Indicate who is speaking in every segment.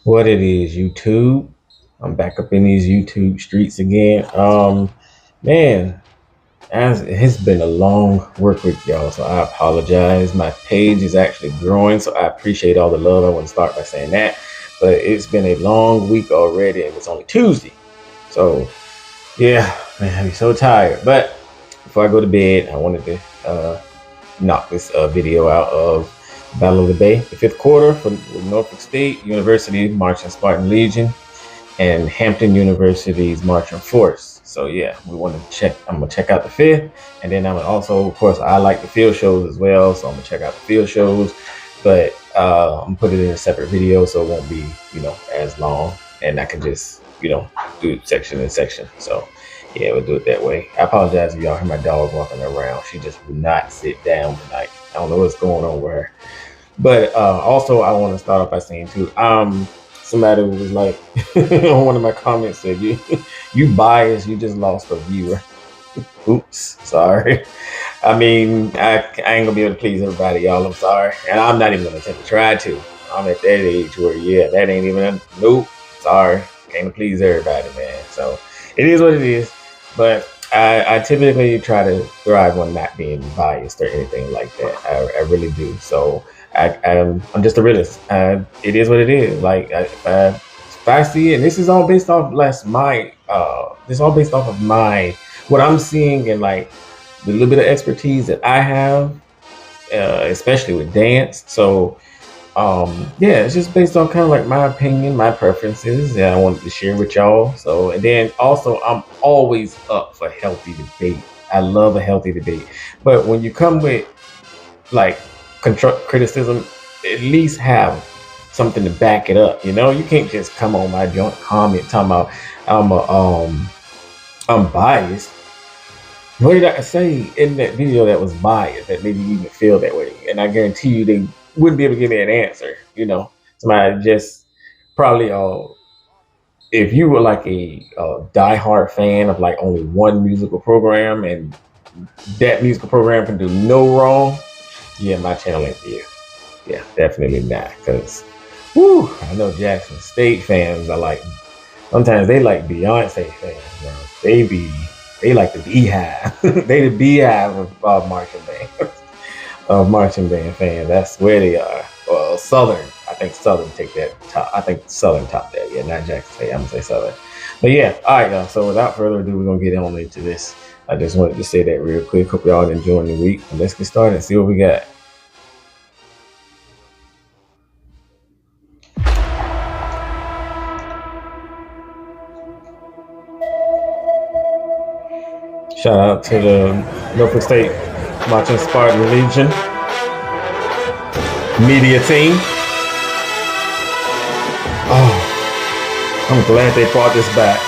Speaker 1: What it is, YouTube. I'm back up in these YouTube streets again. Man, it's been a long work week, y'all. So I apologize. My page is actually growing, so I appreciate all the love. I want to start by saying that, but it's been a long week already, and it's only Tuesday. So yeah, man, I'm so tired. But before I go to bed, I wanted to knock this video out of Battle of the Bay, the fifth quarter for Norfolk State University marching Spartan Legion and Hampton University's marching force. So yeah, we want to check. I'm gonna check out the fifth, and then I'm gonna also, of course, I like the field shows as well, so I'm gonna check out the field shows. But I'm gonna put it in a separate video, so it won't be as long, and I can just do it section and section. So yeah, we'll do it that way. I apologize if y'all hear my dog walking around. She just would not sit down tonight. I don't know what's going on with her. But also, I want to start off by saying too, somebody was like, on one of my comments said, you biased, you just lost a viewer. Oops, sorry. I mean, I ain't gonna be able to please everybody, y'all. I'm sorry, and I'm not even gonna attempt to try to. I'm at that age where, yeah, that ain't even nope. Sorry, can't please everybody, man. So it is what it is. But I typically try to thrive on not being biased or anything like that. I really do. So I'm just a realist. It is what it is. Like if I see it, and this is all based off this is all based off of my what I'm seeing and like the little bit of expertise that I have, especially with dance. So yeah, it's just based on kind of like my opinion, my preferences, and I wanted to share with y'all. So, and then also, I'm always up for healthy debate. I love a healthy debate, but when you come with like criticism, at least have something to back it up. You can't just come on my joint comment talking about I'm I'm biased. What did I say in that video that was biased that made you even feel that way? And I guarantee you they wouldn't be able to give me an answer. Somebody just probably if you were like a diehard fan of like only one musical program and that musical program can do no wrong, yeah, my channel ain't for you. Yeah, definitely not. Because, I know Jackson State fans are like, sometimes they like Beyonce fans. They like the beehive. They the beehive of marching band, of marching band fans. That's where they are. Well, Southern. I think Southern take that top. I think Southern top that. Yeah, not Jackson State. I'm gonna say Southern. But yeah, all right, y'all. So without further ado, we're gonna get on into this. I just wanted to say that real quick. Hope y'all enjoying the week. And let's get started and see what we got. Shout out to the Norfolk State Marching Spartan Legion media team. Oh, I'm glad they brought this back.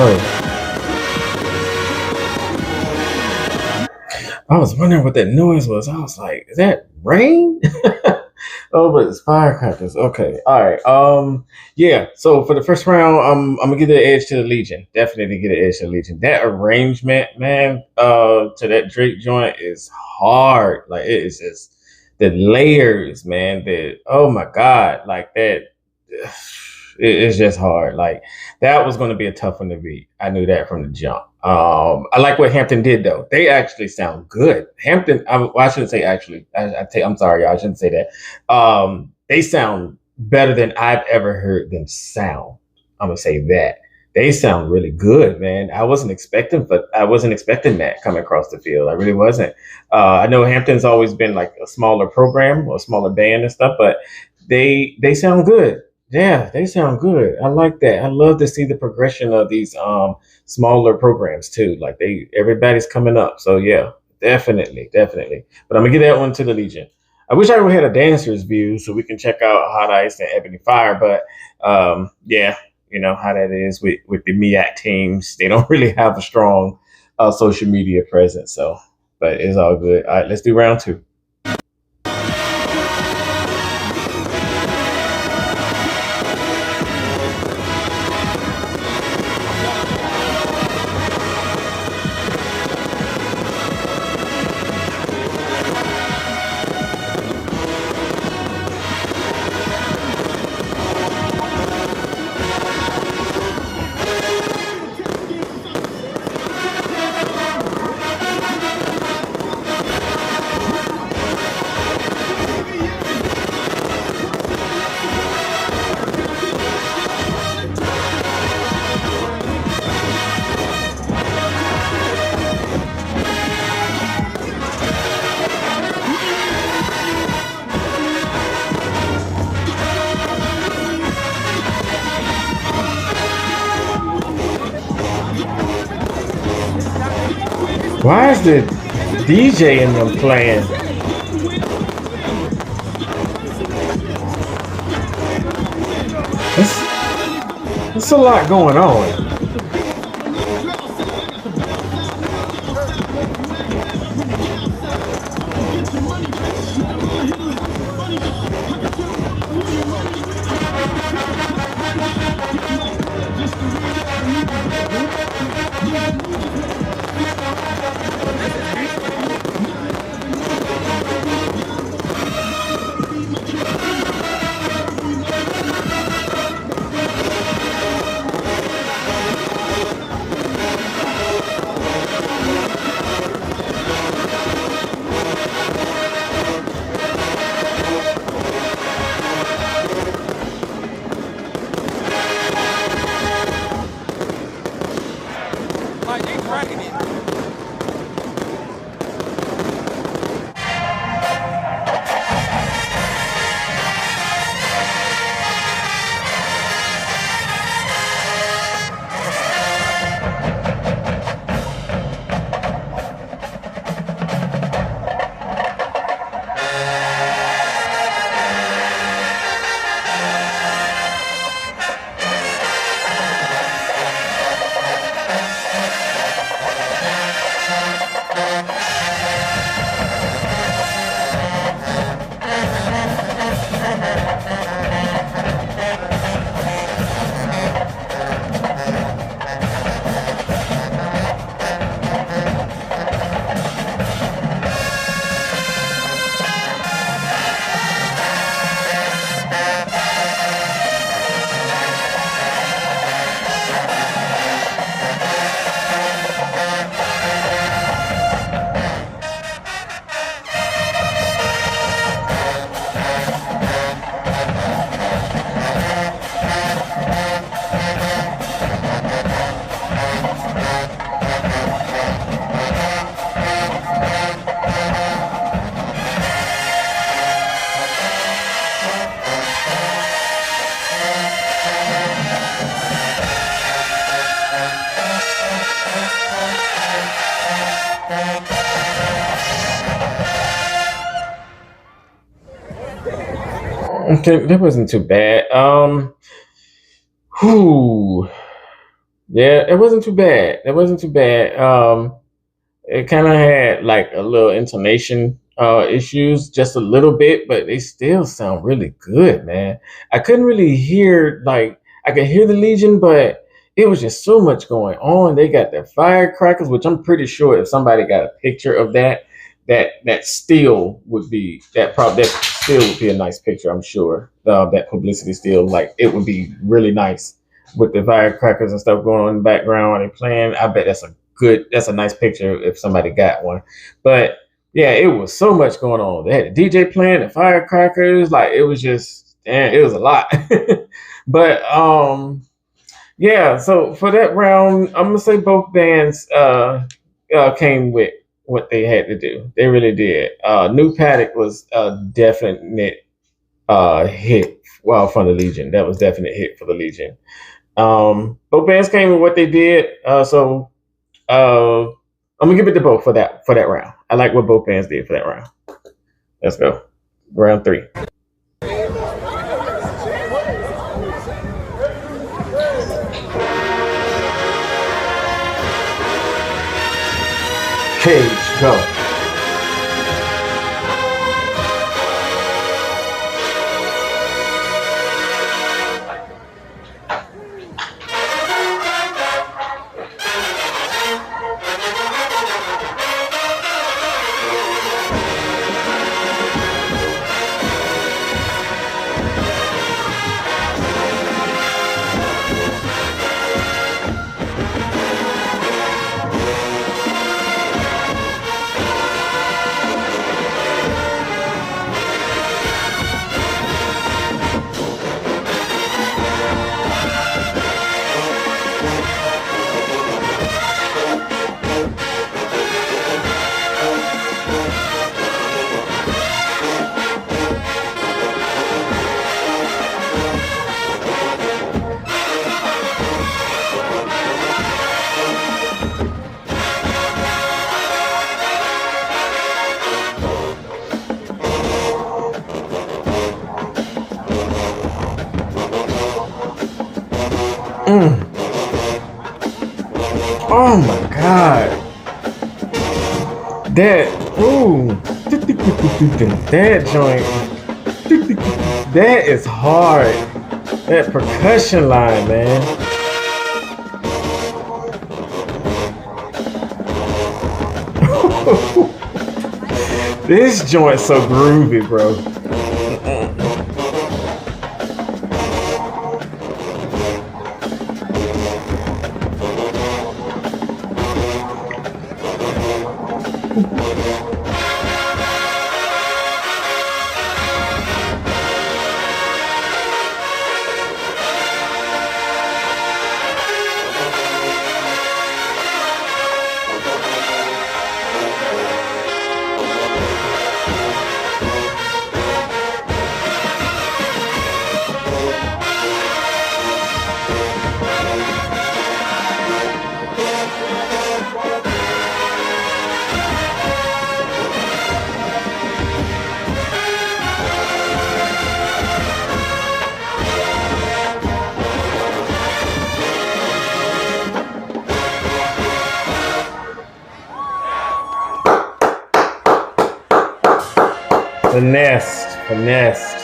Speaker 1: Oh, I was wondering what that noise was. I was like, is that rain? Oh, but it's firecrackers. Okay. All right. Yeah. So for the first round, I'm gonna give the edge to the Legion. Definitely get an edge to the Legion. That arrangement, man, to that Drake joint is hard. Like it is just the layers, man. The oh my god, like that. It's just hard. Like that was going to be a tough one to beat. I knew that from the jump. I like what Hampton did though. They actually sound good. Hampton. Well, I shouldn't say actually. I'm sorry, y'all. I shouldn't say that. They sound better than I've ever heard them sound. I'm gonna say that they sound really good, man. I wasn't expecting that coming across the field. I really wasn't. I know Hampton's always been like a smaller program or a smaller band and stuff, but they sound good. Yeah, they sound good. I like that. I love to see the progression of these smaller programs too. Like everybody's coming up. So yeah, definitely, definitely. But I'm gonna give that one to the Legion. I wish I would had a dancer's view so we can check out Hot Ice and Ebony Fire, but yeah, you know how that is with the MEAC teams. They don't really have a strong social media presence. So, but it's all good. All right, let's do round two. Why is the DJ in them playing? It's a lot going on. Okay, that wasn't too bad. Whew. Yeah, it wasn't too bad. It wasn't too bad. It kind of had like a little intonation issues, just a little bit, but they still sound really good, man. I couldn't really hear like I could hear the Legion, but it was just so much going on. They got their firecrackers, which I'm pretty sure if somebody got a picture of that, that still would be that still would be a nice picture. I'm sure that publicity still like it would be really nice with the firecrackers and stuff going on in the background while they playing. I bet that's a nice picture if somebody got one. But yeah, it was so much going on. They had a DJ playing the firecrackers, like it was just damn, it was a lot. But yeah, so for that round, I'm gonna say both bands came with what they had to do. They really did. New Paddock was a definite hit. Well, from the Legion, that was definite hit for the Legion. Both bands came with what they did. I'm gonna give it to both for that round. I like what both bands did for that round. Let's go. Round three. Cage, go. Mm. Oh my god. That ooh. That joint. That is hard. That percussion line, man. This joint's so groovy, bro. The nest. The nest.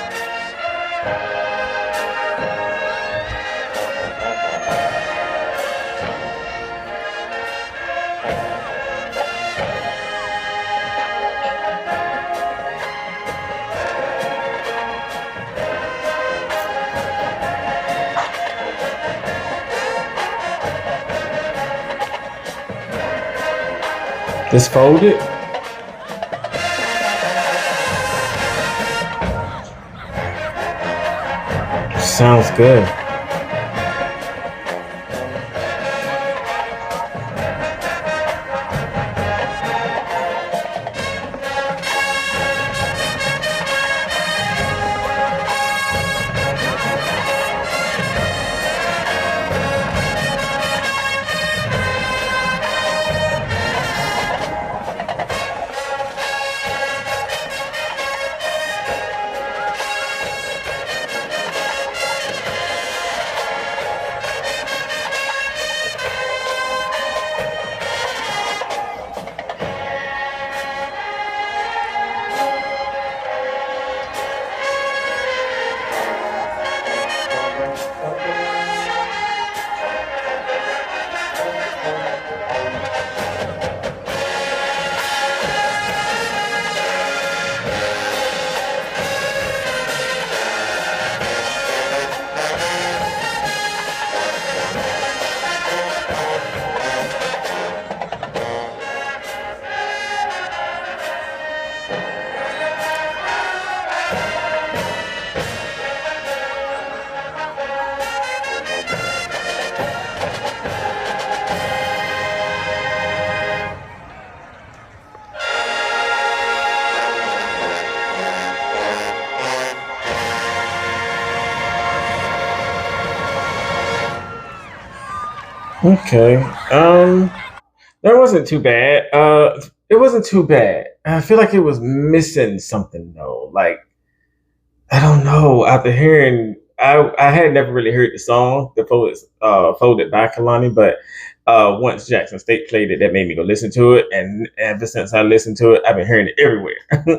Speaker 1: Just fold it. Sounds good. Okay. That wasn't too bad. It wasn't too bad. I feel like it was missing something though. Like I don't know. After hearing, I had never really heard the song, the Folded by Kalani, but once Jackson State played it, that made me go listen to it. And ever since I listened to it, I've been hearing it everywhere.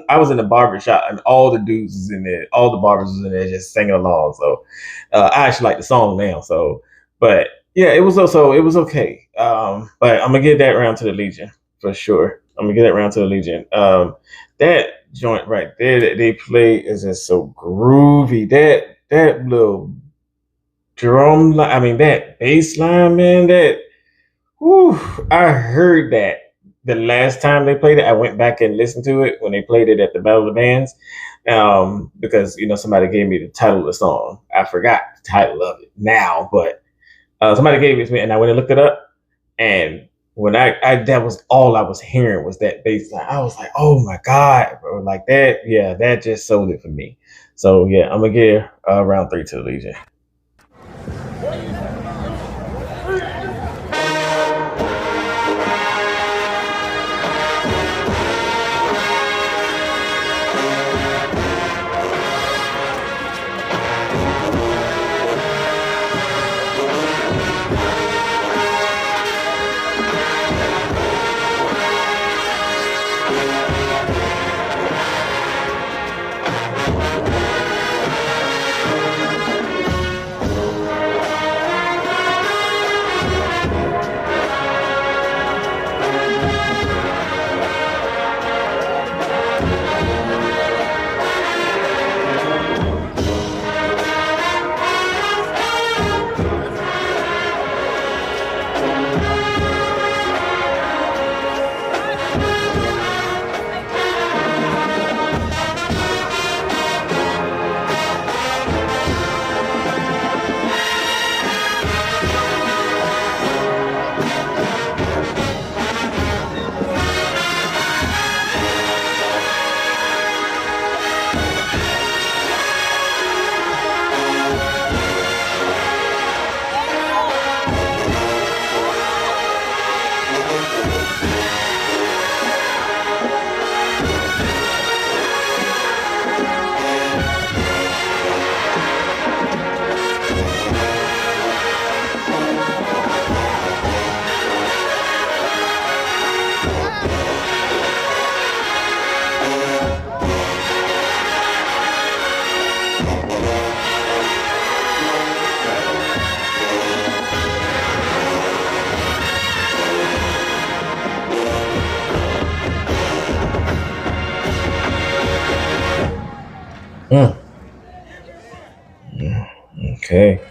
Speaker 1: I was in the barber shop, and all the dudes was in there, all the barbers was in there just singing along. So I actually like the song now. So, but yeah, it was okay. But I'm gonna give that round to the Legion for sure. I'm gonna give that round to the Legion. That joint right there that they play is just so groovy. That little drum line, I mean that bass line, man. That whew, I heard that the last time they played it. I went back and listened to it when they played it at the Battle of the Bands. Because somebody gave me the title of the song. I forgot the title of it now, but somebody gave it to me, and I went and looked it up. And when I that was all I was hearing was that bass line. I was like, oh my God, bro. Like that, yeah, that just sold it for me. So yeah, I'm gonna give round three to the Legion. Mm, okay.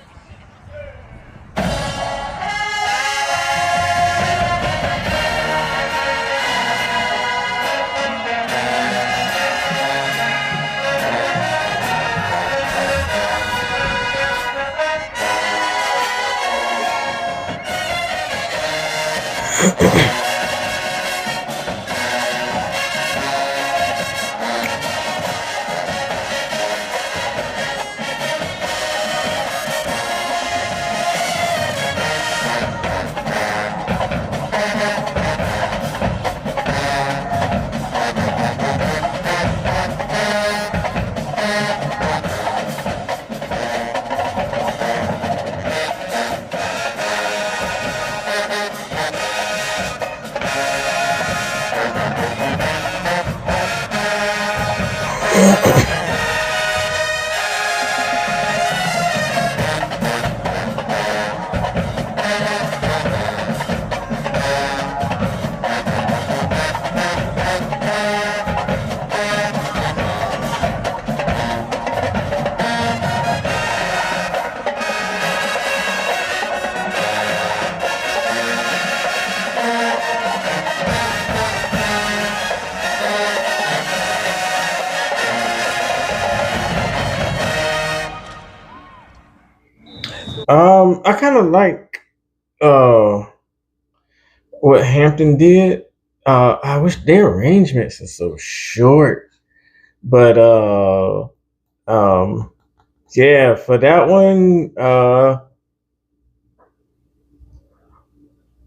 Speaker 1: I kind of like uh what Hampton did. I wish their arrangements are so short, but um, yeah, for that one,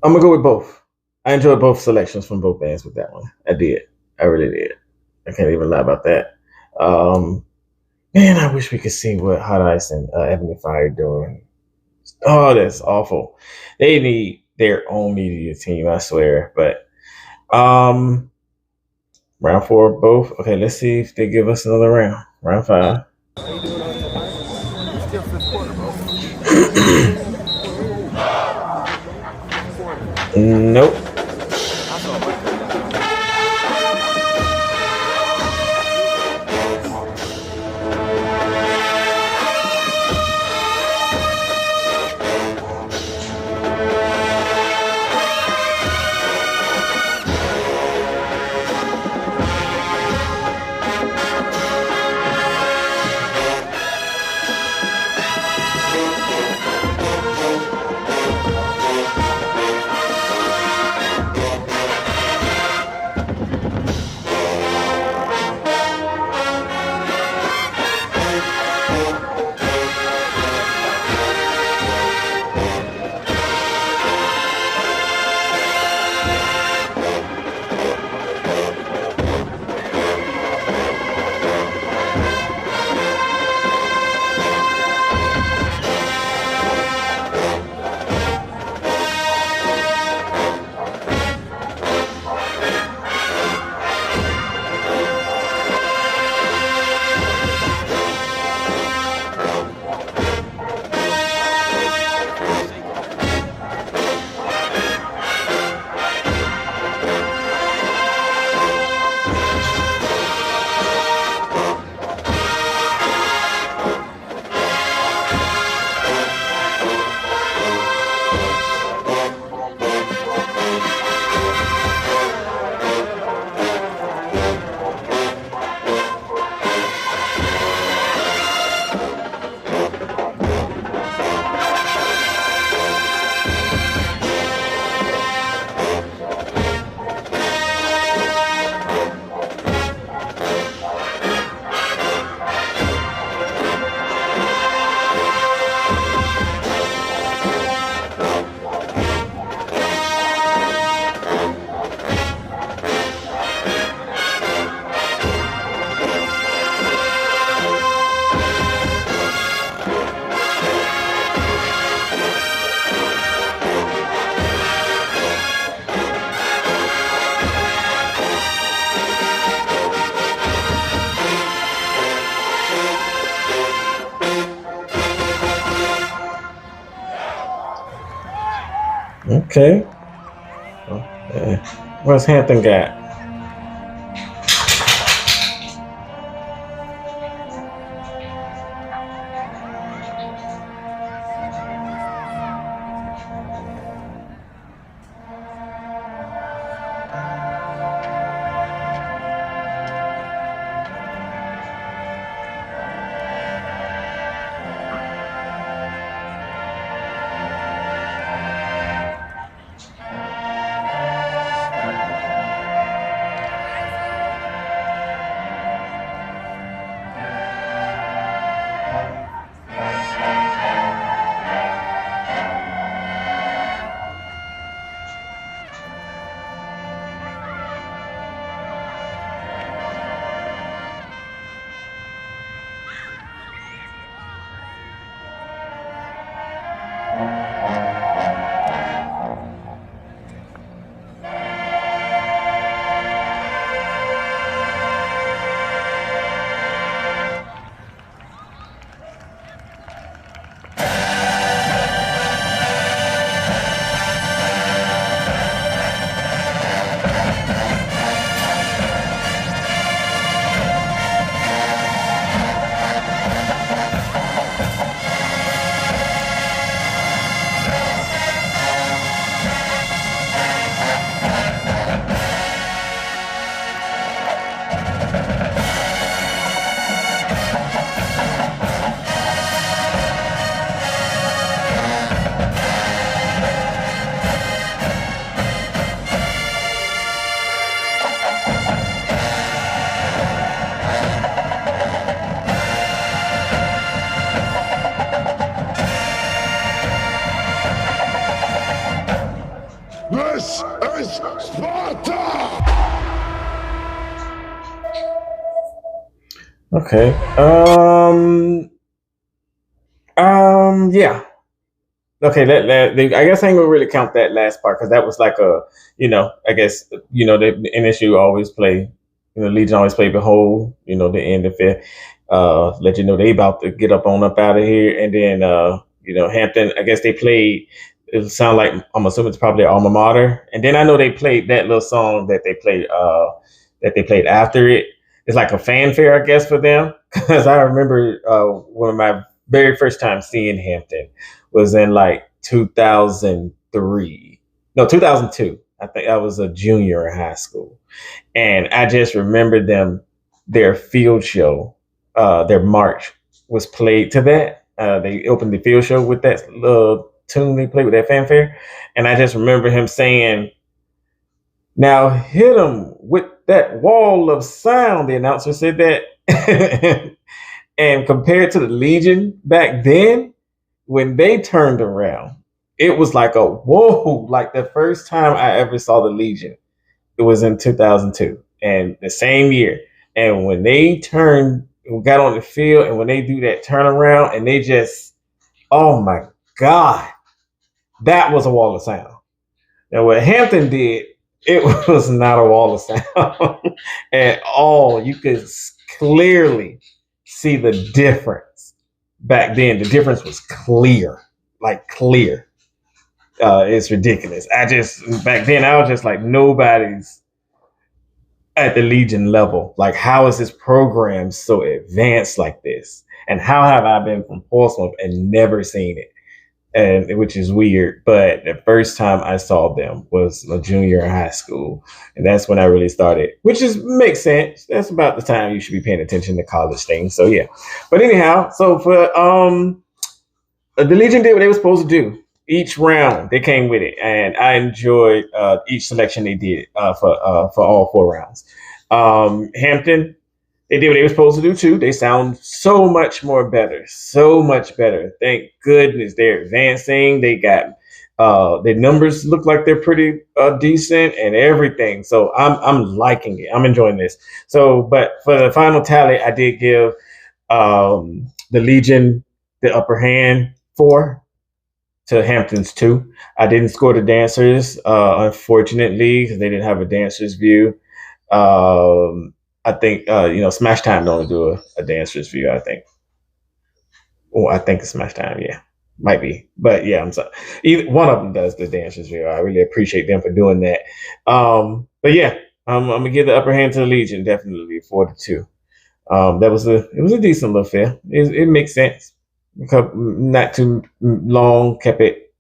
Speaker 1: I'm gonna go with both. I enjoyed both selections from both bands with that one. I did. I really did. I can't even lie about that. Um, Man, I wish we could see what Hot Ice and Ebony Fire doing. Oh, that's awful. They need their own media team, I swear. But round four, both. Okay, let's see if they give us another round. Round five.
Speaker 2: Still fifth quarter, bro.
Speaker 1: Nope.
Speaker 2: I saw it.
Speaker 1: Okay. What's Hampton got? Okay. Yeah. Okay, I guess I ain't gonna really count that last part because that was like I guess the NSU always play, Legion always play Behold, the end of it, let you know they about to get up out of here, and then Hampton, I guess they played. It sound like I'm assuming it's probably alma mater, and then I know they played that little song that they played after it. It's like a fanfare, I guess, for them because I remember one of my very first time seeing Hampton was in like 2003. No, 2002. I think I was a junior in high school. And I just remember their field show, their march was played to that. They opened the field show with that little tune they played with that fanfare. And I just remember him saying, "Now hit him with that wall of sound." The announcer said that. And compared to the Legion back then, when they turned around, it was like a whoa, like the first time I ever saw the Legion. It was in 2002 and the same year. And when they got on the field, and when they do that turnaround and they just, oh my God, that was a wall of sound. Now, what Hampton did, it was not a wall of sound at all. You could clearly see the difference back then. The difference was clear, like clear. It's ridiculous. Back then I was just like, nobody's at the Legion level. Like, how is this program so advanced like this? And how have I been from Portsmouth and never seen it? And which is weird. But the first time I saw them was a junior in high school, and that's when I really started. Which is makes sense. That's about the time you should be paying attention to college things. So yeah. But anyhow, so for the Legion did what they were supposed to do. Each round they came with it, and I enjoyed each selection they did for all four rounds. Hampton, they did what they were supposed to do too. They sound so much more better, so much better. Thank goodness they're advancing. They got their numbers look like they're pretty decent and everything. So I'm liking it. I'm enjoying this. So, but for the final tally, I did give the Legion the upper hand 4 to Hampton's 2. I didn't score the dancers, unfortunately, because they didn't have a dancer's view. I think Smash Time don't do a dancer's view. I think. Oh, I think it's Smash Time. Yeah, might be, but yeah, I'm sorry. Either one of them does the dancer's view. I really appreciate them for doing that. But yeah, I'm gonna give the upper hand to the Legion, definitely 4-2. It was a decent little fair. It makes sense. Not too long. Kept it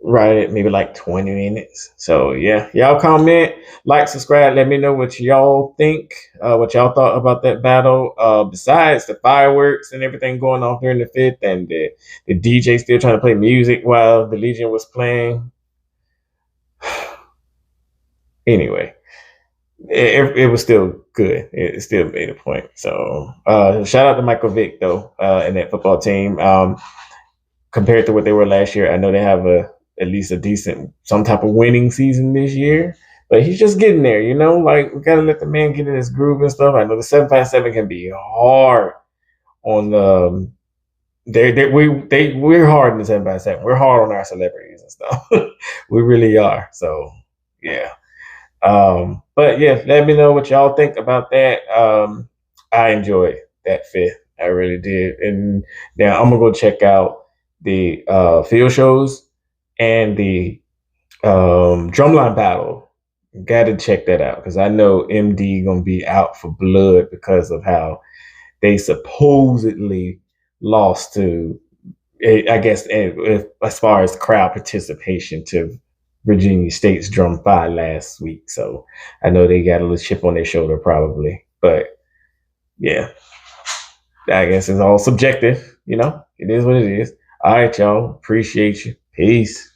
Speaker 1: right, maybe like 20 minutes. So yeah, y'all comment, like, subscribe, let me know what y'all think, what y'all thought about that battle, besides the fireworks and everything going off during the fifth, and the DJ still trying to play music while the Legion was playing. Anyway, it was still good. It still made a point. So shout out to Michael Vick though, and that football team. Compared to what they were last year, I know they have at least a decent, some type of winning season this year. But he's just getting there, Like, we gotta let the man get in his groove and stuff. I know the 757 can be hard on the. We're hard in the 757. We're hard on our celebrities and stuff. We really are. So yeah. But yeah, let me know what y'all think about that. I enjoyed that fifth. I really did. And now I'm gonna go check out the field shows and the drumline battle. Got to check that out because I know MD gonna be out for blood because of how they supposedly lost to, I guess, as far as crowd participation, to Virginia State's Drum 5 last week. So I know they got a little chip on their shoulder probably. But yeah, I guess it's all subjective, It is what it is. All right, y'all. Appreciate you. Peace.